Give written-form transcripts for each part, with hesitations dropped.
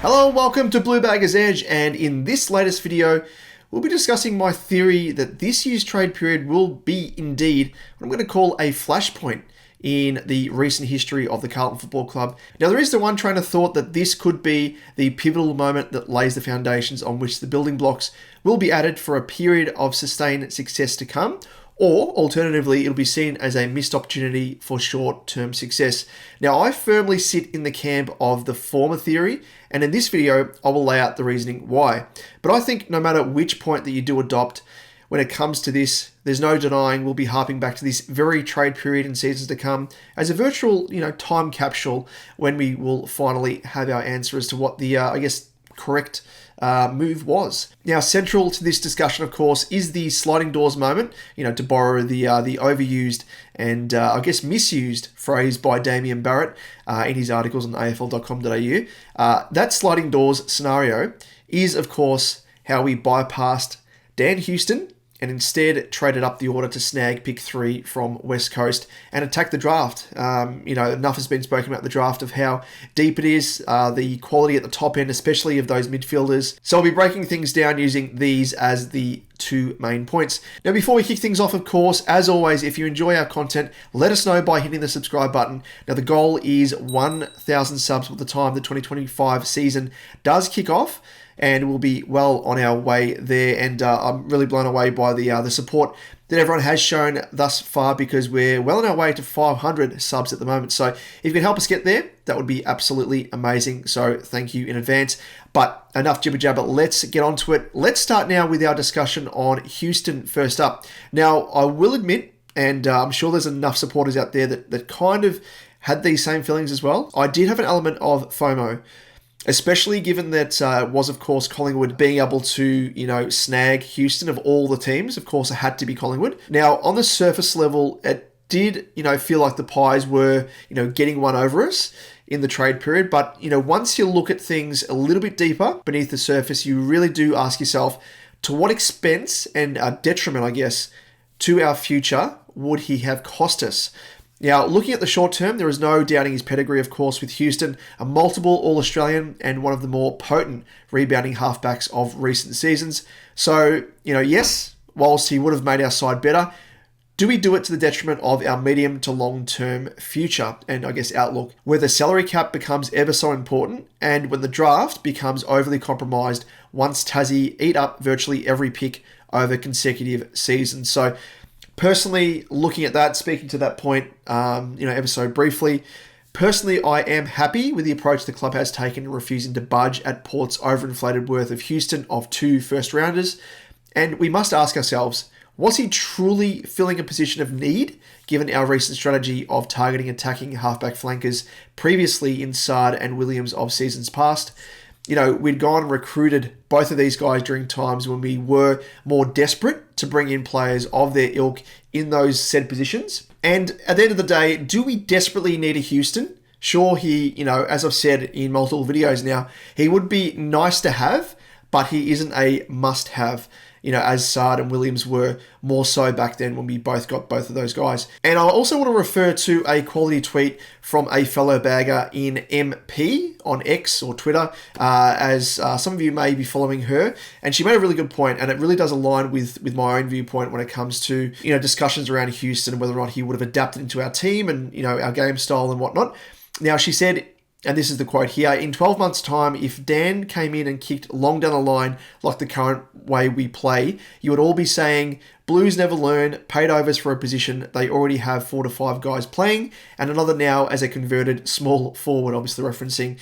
Hello and welcome to Bluebaggers Edge, and in this latest video we'll be discussing my theory that this year's trade period will be indeed what I'm going to call a flashpoint in the recent history of the Carlton Football Club. Now, there is the one train of thought that this could be the pivotal moment that lays the foundations on which the building blocks will be added for a period of sustained success to come, or alternatively, it'll be seen as a missed opportunity for short-term success. Now, I firmly sit in the camp of the former theory, and in this video, I will lay out the reasoning why. But I think no matter which point that you do adopt, when it comes to this, there's no denying we'll be harping back to this very trade period in seasons to come as a virtual, time capsule when we will finally have our answer as to what the, correct move was. Now, central to this discussion, of course, is the sliding doors moment, to borrow the overused and misused phrase by Damien Barrett in his articles on afl.com.au. That sliding doors scenario is, of course, how we bypassed Dan Houston and instead traded up the order to snag pick 3 from West Coast and attack the draft. Enough has been spoken about the draft of how deep it is, the quality at the top end, especially of those midfielders. So I'll be breaking things down using these as the 2 main points. Now, before we kick things off, of course, as always, if you enjoy our content, let us know by hitting the subscribe button. Now, the goal is 1,000 subs by the time the 2025 season does kick off, and we'll be well on our way there. And I'm really blown away by the support that everyone has shown thus far, because we're well on our way to 500 subs at the moment. So if you can help us get there, that would be absolutely amazing. So thank you in advance. But enough jibber jabber, let's get on to it. Let's start now with our discussion on Houston first up. Now, I will admit, and I'm sure there's enough supporters out there that kind of had these same feelings as well. I did have an element of FOMO, especially given that it was, of course, Collingwood being able to, snag Houston of all the teams. Of course, it had to be Collingwood. Now, on the surface level, it did, feel like the Pies were, getting one over us in the trade period. But, once you look at things a little bit deeper beneath the surface, you really do ask yourself, to what expense and detriment, I guess, to our future would he have cost us? Now, looking at the short term, there is no doubting his pedigree, of course, with Houston, a multiple All-Australian and one of the more potent rebounding halfbacks of recent seasons. So, yes, whilst he would have made our side better, do we do it to the detriment of our medium to long-term future and, outlook, where the salary cap becomes ever so important and when the draft becomes overly compromised once Tassie eat up virtually every pick over consecutive seasons? So, personally, looking at that, speaking to that point, ever so briefly, personally, I am happy with the approach the club has taken in refusing to budge at Port's overinflated worth of Houston of 2 first-rounders. And we must ask ourselves, was he truly filling a position of need, given our recent strategy of targeting attacking halfback flankers previously in Sard and Williams of seasons past? We'd gone and recruited both of these guys during times when we were more desperate to bring in players of their ilk in those said positions. And at the end of the day, do we desperately need a Houston? Sure, he, as I've said in multiple videos now, he would be nice to have, but he isn't a must-have, as Sard and Williams were more so back then when we both got both of those guys. And I also want to refer to a quality tweet from a fellow bagger in MP on X or Twitter, as some of you may be following her. And she made a really good point, and it really does align with my own viewpoint when it comes to, discussions around Houston and whether or not he would have adapted into our team and, our game style and whatnot. Now, she said, and this is the quote here, in 12 months' time, if Dan came in and kicked long down the line like the current way we play, you would all be saying, Blues never learn, paid overs for a position they already have 4 to 5 guys playing, and another now as a converted small forward, obviously referencing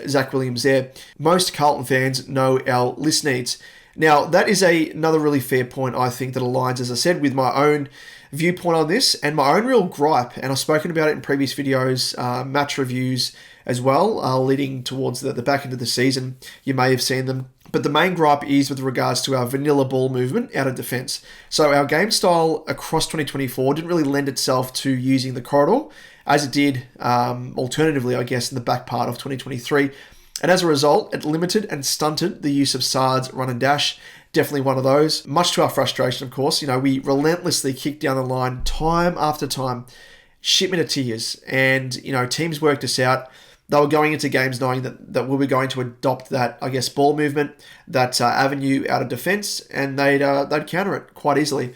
Zach Williams there. Most Carlton fans know our list needs. Now, that is another really fair point, I think, that aligns, as I said, with my own viewpoint on this and my own real gripe. And I've spoken about it in previous videos, match reviews as well, leading towards the back end of the season. You may have seen them. But the main gripe is with regards to our vanilla ball movement out of defence. So our game style across 2024 didn't really lend itself to using the corridor, as it did alternatively, I guess, in the back part of 2023. And as a result, it limited and stunted the use of Sard's run and dash. Definitely one of those. Much to our frustration, of course. We relentlessly kicked down the line time after time. Shipment of tears. And, teams worked us out. they were going into games knowing that we were going to adopt that, I guess, ball movement, that avenue out of defence, and they'd counter it quite easily.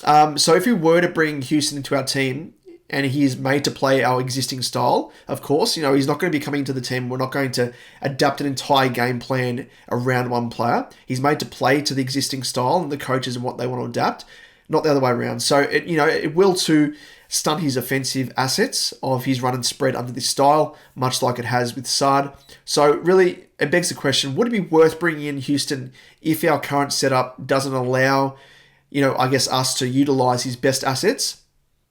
So if we were to bring Houston into our team, and he is made to play our existing style, of course, he's not going to be coming to the team. We're not going to adapt an entire game plan around one player. He's made to play to the existing style and the coaches and what they want to adapt, not the other way around. So it will too stunt his offensive assets of his run and spread under this style, much like it has with Saad. So really, it begs the question, would it be worth bringing in Houston if our current setup doesn't allow, I guess, us to utilize his best assets?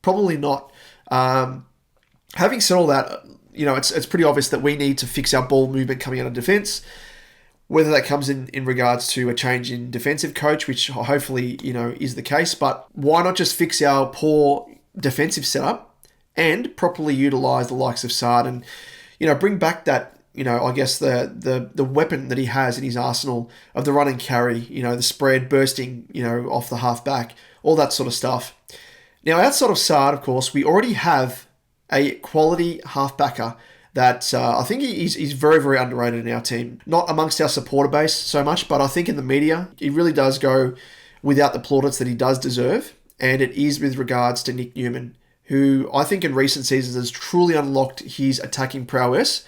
Probably not. Having said all that, it's pretty obvious that we need to fix our ball movement coming out of defense, whether that comes in regards to a change in defensive coach, which hopefully, is the case. But why not just fix our poor defensive setup and properly utilize the likes of Saad and, bring back that, I guess the weapon that he has in his arsenal of the run and carry, the spread bursting, off the half back, all that sort of stuff. Now, outside of Saad, of course, we already have a quality halfbacker that I think he's very, very underrated in our team. Not amongst our supporter base so much, but I think in the media, he really does go without the plaudits that he does deserve. And it is with regards to Nick Newman, who I think in recent seasons has truly unlocked his attacking prowess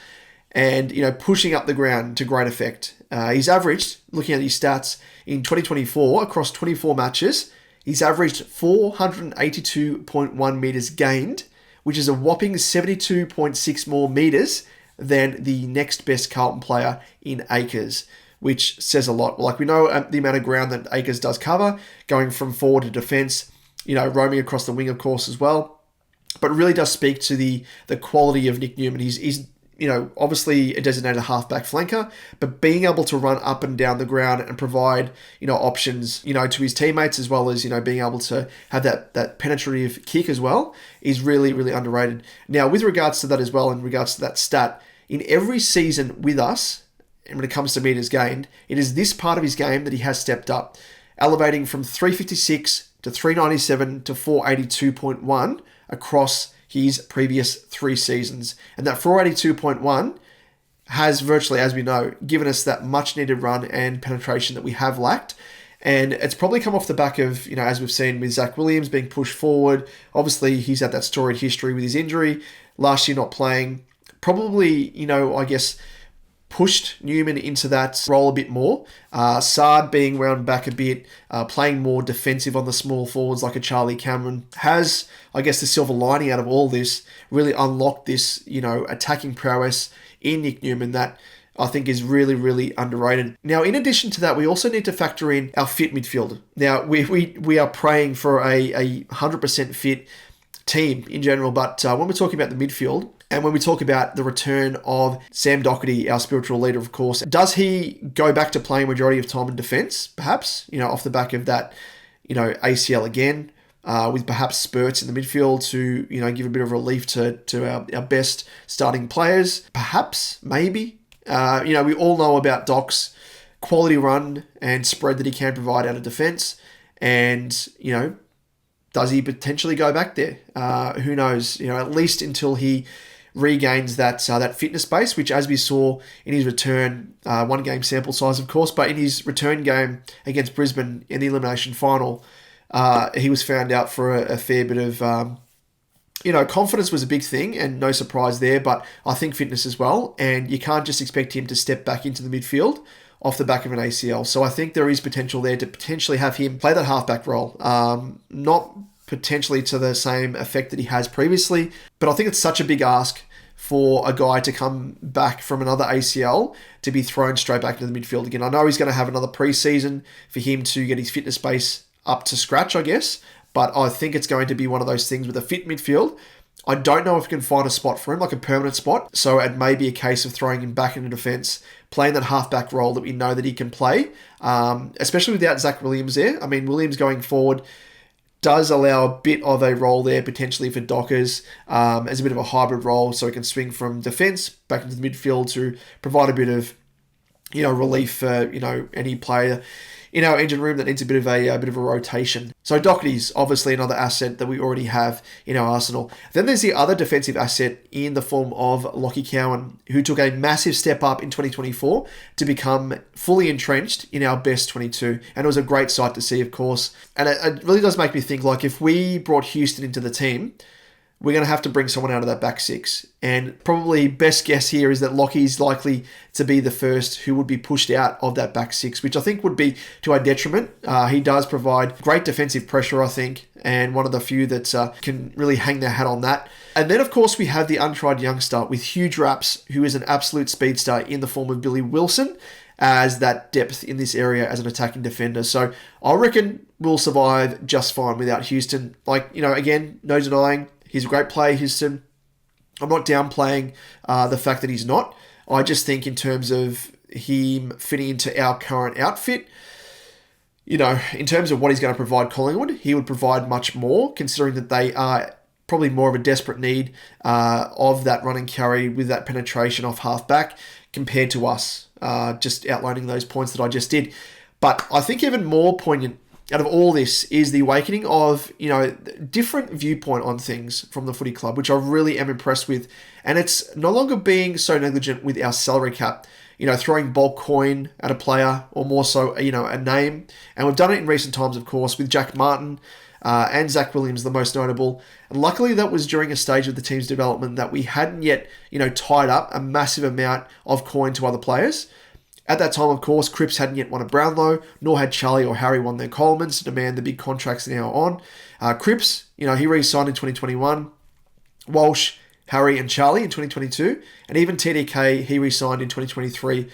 and, pushing up the ground to great effect. He's averaged, looking at his stats, in 2024, across 24 matches, he's averaged 482.1 metres gained, which is a whopping 72.6 more metres than the next best Carlton player in Akers, which says a lot. Like, we know the amount of ground that Akers does cover, going from forward to defence, roaming across the wing, of course, as well. But it really does speak to the quality of Nick Newman. He's obviously a designated halfback flanker, but being able to run up and down the ground and provide, options, to his teammates, as well as, being able to have that penetrative kick as well, is really, really underrated. Now, with regards to that as well, in regards to that stat, in every season with us, and when it comes to metres gained, it is this part of his game that he has stepped up, elevating from 356 to 397 to 482.1 across his previous 3 seasons. And that 482.1 has virtually, as we know, given us that much needed run and penetration that we have lacked. And it's probably come off the back of, as we've seen with Zach Williams being pushed forward. Obviously, he's had that storied history with his injury. Last year not playing. Probably, I guess, pushed Newman into that role a bit more. Saad being wound back a bit, playing more defensive on the small forwards like a Charlie Cameron has, I guess, the silver lining out of all this, really unlocked this, attacking prowess in Nick Newman that I think is really, really underrated. Now, in addition to that, we also need to factor in our fit midfield. Now, we are praying for a 100% fit team in general, but when we're talking about the midfield, and when we talk about the return of Sam Doherty, our spiritual leader, of course, does he go back to playing majority of time in defence, perhaps, off the back of that, ACL again, with perhaps spurts in the midfield to, give a bit of relief to our best starting players? Perhaps, maybe. We all know about Doc's quality run and spread that he can provide out of defence. And, does he potentially go back there? Who knows? At least until he regains that fitness base, which, as we saw in his return, 1 game sample size, of course, but in his return game against Brisbane in the elimination final, he was found out for a fair bit of, confidence was a big thing, and no surprise there, but I think fitness as well, and you can't just expect him to step back into the midfield off the back of an ACL. So I think there is potential there to potentially have him play that halfback role. Not potentially to the same effect that he has previously, but I think it's such a big ask for a guy to come back from another ACL to be thrown straight back into the midfield again. I know he's going to have another pre-season for him to get his fitness base up to scratch, I guess, but I think it's going to be one of those things with a fit midfield. I don't know if we can find a spot for him, like a permanent spot, so it may be a case of throwing him back into defence, playing that halfback role that we know that he can play, especially without Zach Williams there. I mean, Williams going forward does allow a bit of a role there potentially for Dockers as a bit of a hybrid role, so he can swing from defence back into the midfield to provide a bit of relief for any player in our engine room that needs a bit of a rotation. So Doherty's obviously another asset that we already have in our arsenal. Then there's the other defensive asset in the form of Lockie Cowan, who took a massive step up in 2024 to become fully entrenched in our best 22. And it was a great sight to see, of course. And it really does make me think, like, if we brought Houston into the team, we're going to have to bring someone out of that back six. And probably best guess here is that Lockie's likely to be the first who would be pushed out of that back six, which I think would be to our detriment. He does provide great defensive pressure, I think, and one of the few that can really hang their hat on that. And then, of course, we have the untried youngster with huge raps, who is an absolute speedster in the form of Billy Wilson, as that depth in this area as an attacking defender. So I reckon we'll survive just fine without Houston. Like, again, no denying, he's a great player, Houston. I'm not downplaying the fact that he's not. I just think in terms of him fitting into our current outfit, in terms of what he's going to provide Collingwood, he would provide much more, considering that they are probably more of a desperate need of that run and carry with that penetration off half-back compared to us, just outlining those points that I just did. But I think even more poignant out of all this is the awakening of, different viewpoint on things from the footy club, which I really am impressed with. And it's no longer being so negligent with our salary cap, throwing bulk coin at a player or more so, a name. And we've done it in recent times, of course, with Jack Martin and Zach Williams, the most notable. And luckily that was during a stage of the team's development that we hadn't yet, tied up a massive amount of coin to other players. At that time, of course, Cripps hadn't yet won a Brownlow, nor had Charlie or Harry won their Colemans to demand the big contracts they're now on. Cripps, he re-signed in 2021. Walsh, Harry and Charlie in 2022. And even TDK, he re-signed in 2023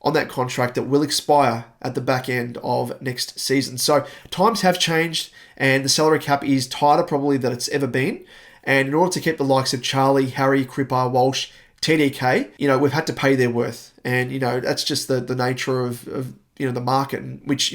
on that contract that will expire at the back end of next season. So times have changed and the salary cap is tighter probably than it's ever been. And in order to keep the likes of Charlie, Harry, Cripper, Walsh, TDK, we've had to pay their worth. And, that's just the nature of the market, which,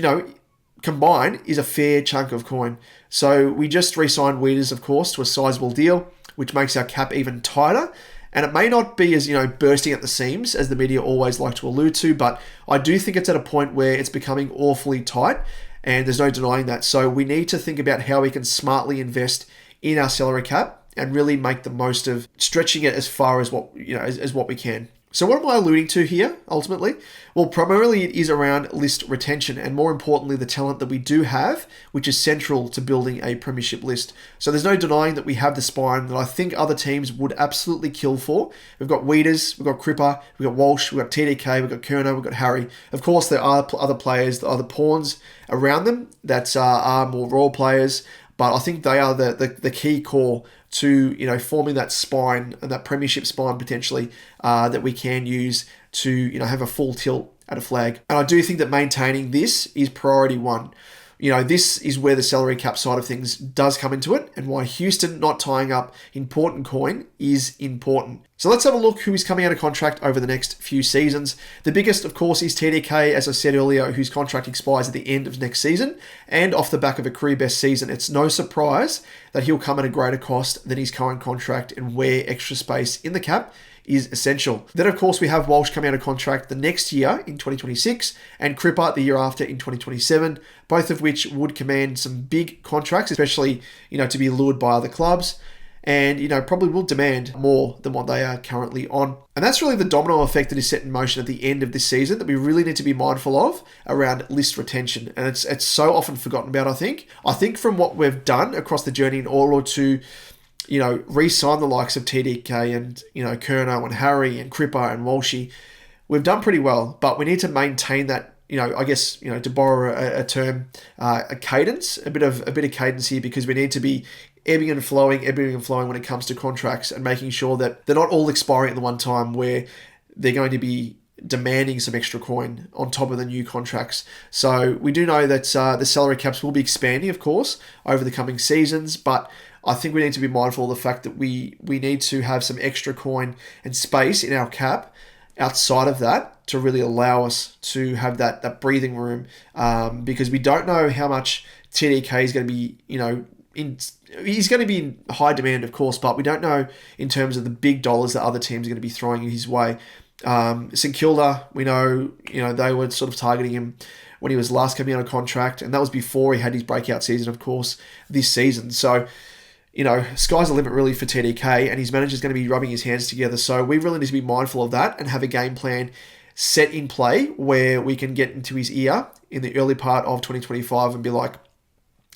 combined is a fair chunk of coin. So we just re-signed Weeders, of course, to a sizable deal, which makes our cap even tighter. And it may not be as, bursting at the seams as the media always like to allude to, but I do think it's at a point where it's becoming awfully tight and there's no denying that. So we need to think about how we can smartly invest in our salary cap and really make the most of stretching it as far as what we can. So what am I alluding to here, ultimately? Well, primarily it is around list retention and more importantly, the talent that we do have, which is central to building a premiership list. So there's no denying that we have the spine that I think other teams would absolutely kill for. We've got Weeders, we've got Cripper, we've got Walsh, we've got TDK, we've got Kerner, we've got Harry. Of course, there are other players, other pawns around them that are more raw players, but I think they are the key core to forming that spine and that premiership spine potentially that we can use to have a full tilt at a flag. And I do think that maintaining this is priority one. This is where the salary cap side of things does come into it and why Houston not tying up important coin is important. So let's have a look who is coming out of contract over the next few seasons. The biggest, of course, is TDK, as I said earlier, whose contract expires at the end of next season. And off the back of a career best season, it's no surprise that he'll come at a greater cost than his current contract and where extra space in the cap is essential. Then, of course, we have Walsh coming out of contract the next year in 2026 and Cripper the year after in 2027, both of which would command some big contracts, especially, to be lured by other clubs and, probably will demand more than what they are currently on. And that's really the domino effect that is set in motion at the end of this season that we really need to be mindful of around list retention. And it's so often forgotten about, I think. I think from what we've done across the journey in order to re-sign the likes of TDK and, Kerner and Harry and Cripper and Walshy, we've done pretty well, but we need to maintain that, to borrow a term, a cadence, a bit of cadence here, because we need to be ebbing and flowing when it comes to contracts and making sure that they're not all expiring at the one time where they're going to be demanding some extra coin on top of the new contracts. So we do know that the salary caps will be expanding, of course, over the coming seasons, but I think we need to be mindful of the fact that we need to have some extra coin and space in our cap outside of that to really allow us to have that breathing room, because we don't know how much TDK is going to be, he's going to be in high demand, of course, but we don't know in terms of the big dollars that other teams are going to be throwing his way. St Kilda, we know, they were sort of targeting him. when he was last coming out of contract, and that was before he had his breakout season, of course, this season. So, sky's the limit really for TDK, and his manager's going to be rubbing his hands together. So we really need to be mindful of that and have a game plan set in play where we can get into his ear in the early part of 2025 and be like,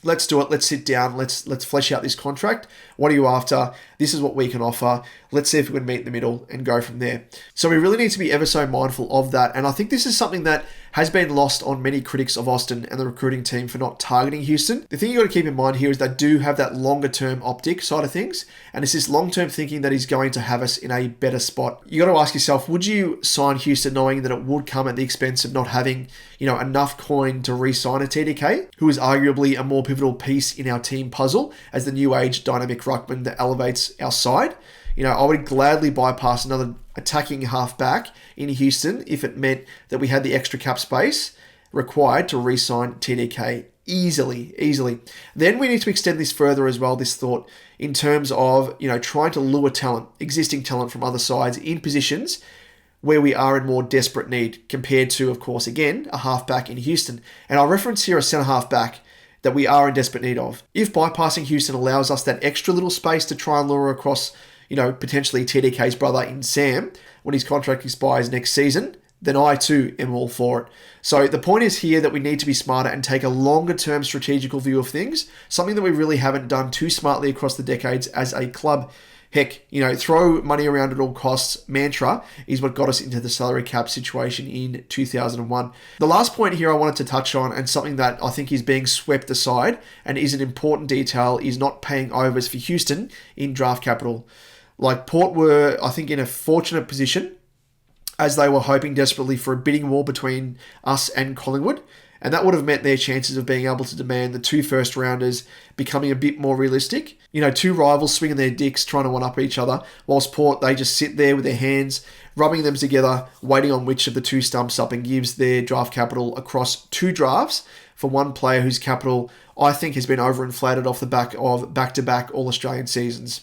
let's do it. Let's sit down. Let's flesh out this contract. What are you after? This is what we can offer. Let's see if we can meet in the middle and go from there. So we really need to be ever so mindful of that. And I think this is something that has been lost on many critics of Austin and the recruiting team for not targeting Houston. The thing you got to keep in mind here is they do have that longer term optic side of things. And it's this long-term thinking that is going to have us in a better spot. You got to ask yourself, would you sign Houston knowing that it would come at the expense of not having, enough coin to re-sign a TDK, who is arguably a more pivotal piece in our team puzzle as the new age dynamic ruckman that elevates our side? I would gladly bypass another attacking halfback in Houston if it meant that we had the extra cap space required to re-sign TDK easily. Then we need to extend this further as well, this thought, in terms of, trying to lure talent, existing talent from other sides in positions where we are in more desperate need compared to, of course, again, a halfback in Houston. And I'll reference here a centre halfback that we are in desperate need of. If bypassing Houston allows us that extra little space to try and lure across, potentially TDK's brother in Sam when his contract expires next season, then I too am all for it. So the point is here that we need to be smarter and take a longer term strategical view of things, something that we really haven't done too smartly across the decades as a club. Heck, throw money around at all costs mantra is what got us into the salary cap situation in 2001. The last point here I wanted to touch on, and something that I think is being swept aside and is an important detail, is not paying overs for Houston in draft capital. Like Port were, I think, in a fortunate position as they were hoping desperately for a bidding war between us and Collingwood. And that would have meant their chances of being able to demand the 2 first-rounders becoming a bit more realistic. 2 rivals swinging their dicks, trying to one-up each other, whilst Port, they just sit there with their hands, rubbing them together, waiting on which of the 2 stumps up and gives their draft capital across 2 drafts for one player whose capital, I think, has been overinflated off the back of back-to-back All-Australian seasons.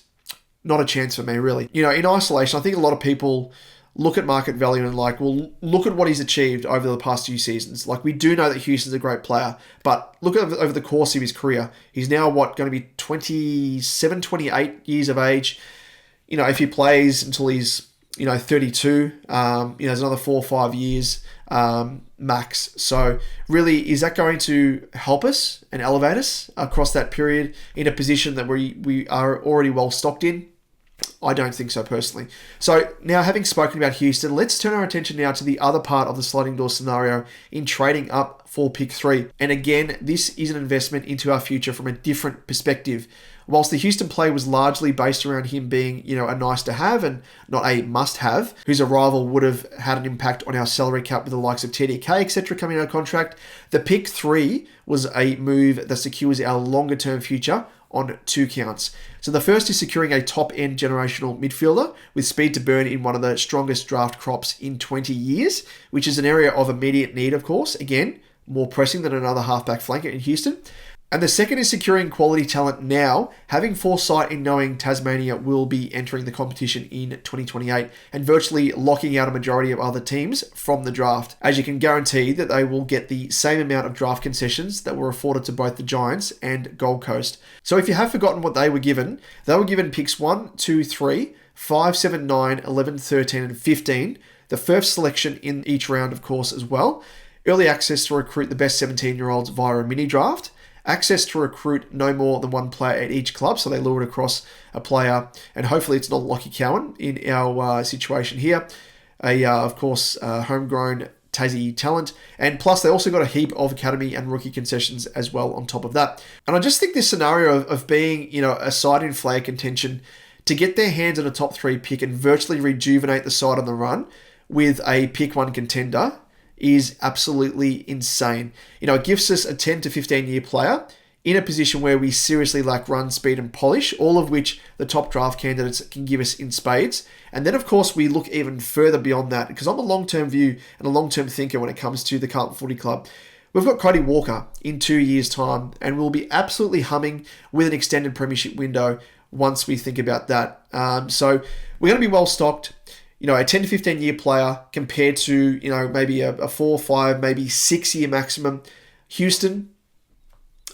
Not a chance for me, really. In isolation, I think a lot of people look at market value and look at what he's achieved over the past few seasons. We do know that Houston's a great player, but look at over the course of his career. He's now, going to be 27, 28 years of age. If he plays until he's, 32, there's another 4 or 5 years max. So really, is that going to help us and elevate us across that period in a position that we are already well stocked in? I don't think so personally. So now, having spoken about Houston, let's turn our attention now to the other part of the sliding door scenario in trading up for pick 3. And again, this is an investment into our future from a different perspective. Whilst the Houston play was largely based around him being, a nice to have and not a must have, whose arrival would have had an impact on our salary cap with the likes of TDK, etc. coming out of contract, the pick 3 was a move that secures our longer term future on 2 counts. So the first is securing a top-end generational midfielder with speed to burn in one of the strongest draft crops in 20 years, which is an area of immediate need, of course. Again, more pressing than another halfback flanker in Houston. And the second is securing quality talent now, having foresight in knowing Tasmania will be entering the competition in 2028 and virtually locking out a majority of other teams from the draft, as you can guarantee that they will get the same amount of draft concessions that were afforded to both the Giants and Gold Coast. So if you have forgotten what they were given picks 1, 2, 3, 5, 7, 9, 11, 13, and 15, the first selection in each round, of course, as well, early access to recruit the best 17-year-olds via a mini draft, access to recruit no more than 1 player at each club, so they lured across a player, and hopefully it's not Lockie Cowan in our situation here. Of course, homegrown Tassie talent, and plus they also got a heap of academy and rookie concessions as well on top of that. And I just think this scenario of being, a side in flag contention to get their hands on a top 3 pick and virtually rejuvenate the side on the run with a pick 1 contender is absolutely insane. It gives us a 10 to 15 year player in a position where we seriously lack run, speed, and polish, all of which the top draft candidates can give us in spades. And then, of course, we look even further beyond that, because I'm a long-term view and a long-term thinker when it comes to the Carlton Footy Club. We've got Cody Walker in 2 years' time, and we'll be absolutely humming with an extended premiership window once we think about that. So we're going to be well stocked. a 10 to 15 year player compared to, maybe a 4 or 5, maybe 6 year maximum. Houston,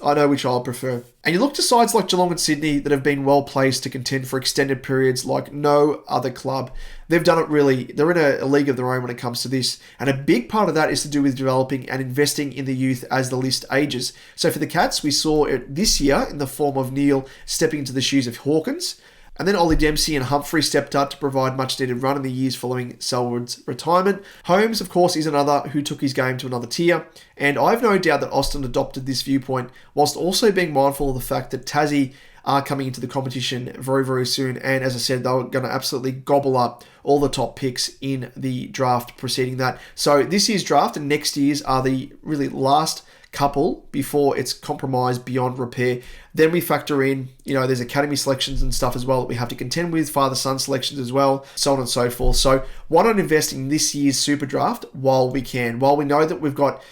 I know which I'll prefer. And you look to sides like Geelong and Sydney that have been well placed to contend for extended periods like no other club. They've done it really. They're in a league of their own when it comes to this. And a big part of that is to do with developing and investing in the youth as the list ages. So for the Cats, we saw it this year in the form of Neil stepping into the shoes of Hawkins. And then Ollie Dempsey and Humphrey stepped up to provide much needed run in the years following Selwood's retirement. Holmes, of course, is another who took his game to another tier. And I've no doubt that Austin adopted this viewpoint, whilst also being mindful of the fact that Tassie are coming into the competition very, very soon. And as I said, they were going to absolutely gobble up all the top picks in the draft preceding that. So this year's draft and next year's are the really last couple before it's compromised beyond repair. Then we factor in, there's academy selections and stuff as well that we have to contend with, father-son selections as well, so on and so forth. So why not invest in this year's super draft while we can? While we know that we've got,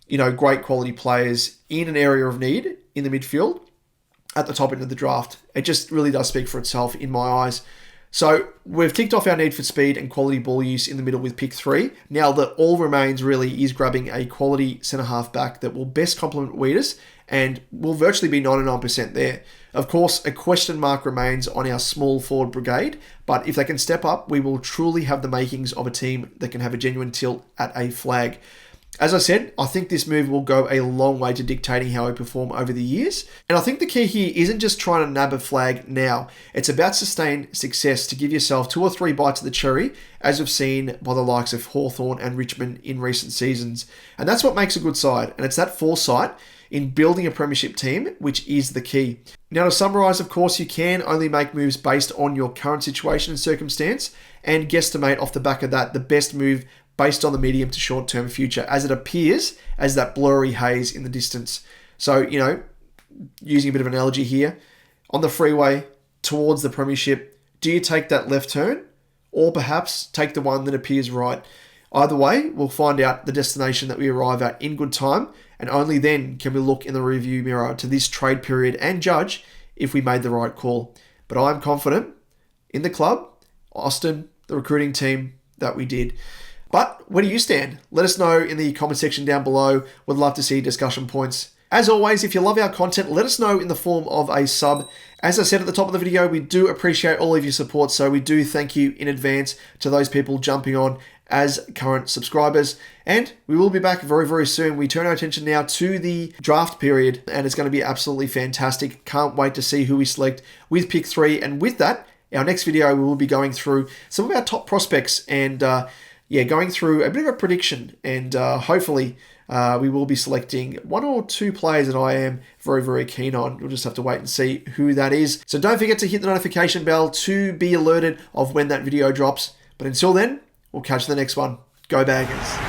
great quality players in an area of need in the midfield at the top end of the draft. It just really does speak for itself in my eyes. So we've ticked off our need for speed and quality ball use in the middle with pick 3. Now that all remains really is grabbing a quality centre-half back that will best complement Wieders and will virtually be 99% there. Of course, a question mark remains on our small forward brigade, but if they can step up, we will truly have the makings of a team that can have a genuine tilt at a flag. As I said, I think this move will go a long way to dictating how we perform over the years. And I think the key here isn't just trying to nab a flag now. It's about sustained success to give yourself 2 or 3 bites of the cherry, as we've seen by the likes of Hawthorn and Richmond in recent seasons. And that's what makes a good side. And it's that foresight in building a premiership team, which is the key. Now, to summarise, of course, you can only make moves based on your current situation and circumstance and guesstimate off the back of that the best move based on the medium to short-term future, as it appears as that blurry haze in the distance. So, using a bit of an analogy here, on the freeway towards the premiership, do you take that left turn or perhaps take the one that appears right? Either way, we'll find out the destination that we arrive at in good time, and only then can we look in the rearview mirror to this trade period and judge if we made the right call. But I'm confident in the club, Austin, the recruiting team, that we did. But where do you stand? Let us know in the comment section down below. Would love to see discussion points. As always, if you love our content, let us know in the form of a sub. As I said at the top of the video, we do appreciate all of your support, so we do thank you in advance to those people jumping on as current subscribers. And we will be back very, very soon. We turn our attention now to the draft period, and it's going to be absolutely fantastic. Can't wait to see who we select with pick 3. And with that, our next video, we will be going through some of our top prospects and going through a bit of a prediction, and hopefully we will be selecting 1 or 2 players that I am very, very keen on. We'll just have to wait and see who that is. So don't forget to hit the notification bell to be alerted of when that video drops. But until then, we'll catch the next one. Go Baggers.